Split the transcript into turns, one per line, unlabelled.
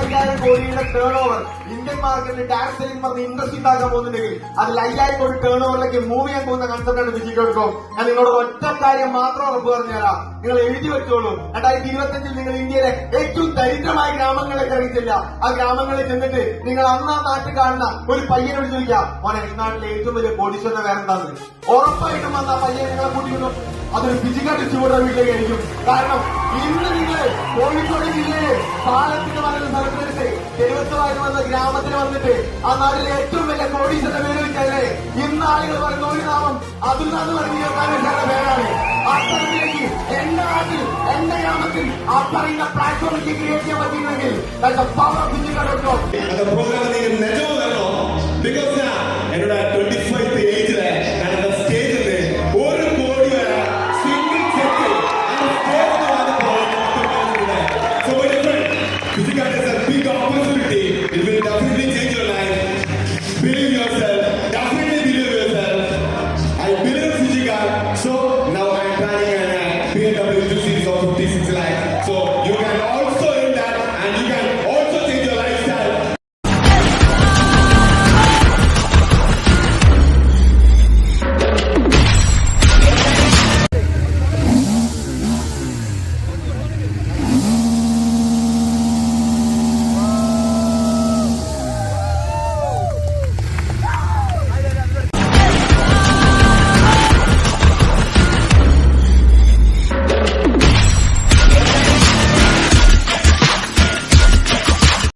5000 കോടിയുടെ turn over Indian മാർക്കറ്റിൽ tax selling പറഞ്ഞ് ഇൻട്രസ്റ്റ് ഉണ്ടാക്കാൻ പോകുന്നുണ്ടെങ്കിൽ അതിൽ 5000 കോടി ടേൺ ഓവറിലേക്ക് മൂവ് ചെയ്യാൻ പോകുന്ന കൺസെപ്റ്റാണ് ഫിജിക്കോഡ്കോം. ഞാൻ നിങ്ങളോട് ഒറ്റ കാര്യം മാത്രം ഉറപ്പ് പറഞ്ഞുതരാം, നിങ്ങൾ എഴുതി വെച്ചോളൂ. 2025 നിങ്ങൾ ഇന്ത്യയിലെ ഏറ്റവും ദരിദ്രമായ ഗ്രാമങ്ങളിലേക്ക് ഇറങ്ങിച്ചില്ല. ആ ഗ്രാമങ്ങളിൽ ചെന്നിട്ട് നിങ്ങൾ അന്നാ നാട്ടിൽ കാണുന്ന ഒരു പയ്യനോട് ചോദിക്കാം, മോനെ ഈ നാട്ടിലെ ഏറ്റവും വലിയ കോടീശ്വരനെ വേറെന്താന്ന്. ഉറപ്പായിട്ടും വന്ന ആ പയ്യൻ നിങ്ങളെ കൂട്ടിക്കുന്നു അതൊരു ഫിസിക്കൽ ഡിസ്ട്രിബ്യൂട്ടർ വീട്ടിലേക്ക് ആയിരിക്കും. കാരണം ഇന്ന് നിങ്ങൾ കോഴിക്കോട് ജില്ലയിൽ പാലത്തിന് പറയുന്ന സ്ഥലത്തെടുത്ത് തെരുവത്തുവായി വന്ന ഗ്രാമത്തിൽ വന്നിട്ട് ആ നാട്ടിലെ ഏറ്റവും വലിയ കോടീശ്വരന്റെ പേര് വെച്ചല്ലേ ഇന്ന് ആളുകൾ പറയുന്ന ഒരു നാമം അതുലാന്ന് പറഞ്ഞ പേരാണ്. അത്തരത്തിലേക്ക് എന്റെ നാട്ടിൽ എന്റെ ഗ്രാമത്തിൽ ആ പറയുന്ന പ്ലാറ്റ്ഫോമിലേക്ക് ക്രിയേറ്റ് ചെയ്യാൻ പറ്റിയില്ലെങ്കിൽ പവർ ഓഫ് ഫിജിക്കൽ.com.
എന്നോട് 25 ഏജിലെ സ്റ്റേജില് ഒരു കോടി വരെ single check So my friend, Fijicard is a big opportunity. It will definitely change your life. Believe yourself. Definitely believe yourself. I believe Fijicard. So now I'm planning a BMW 2 Series of 56 lakhs.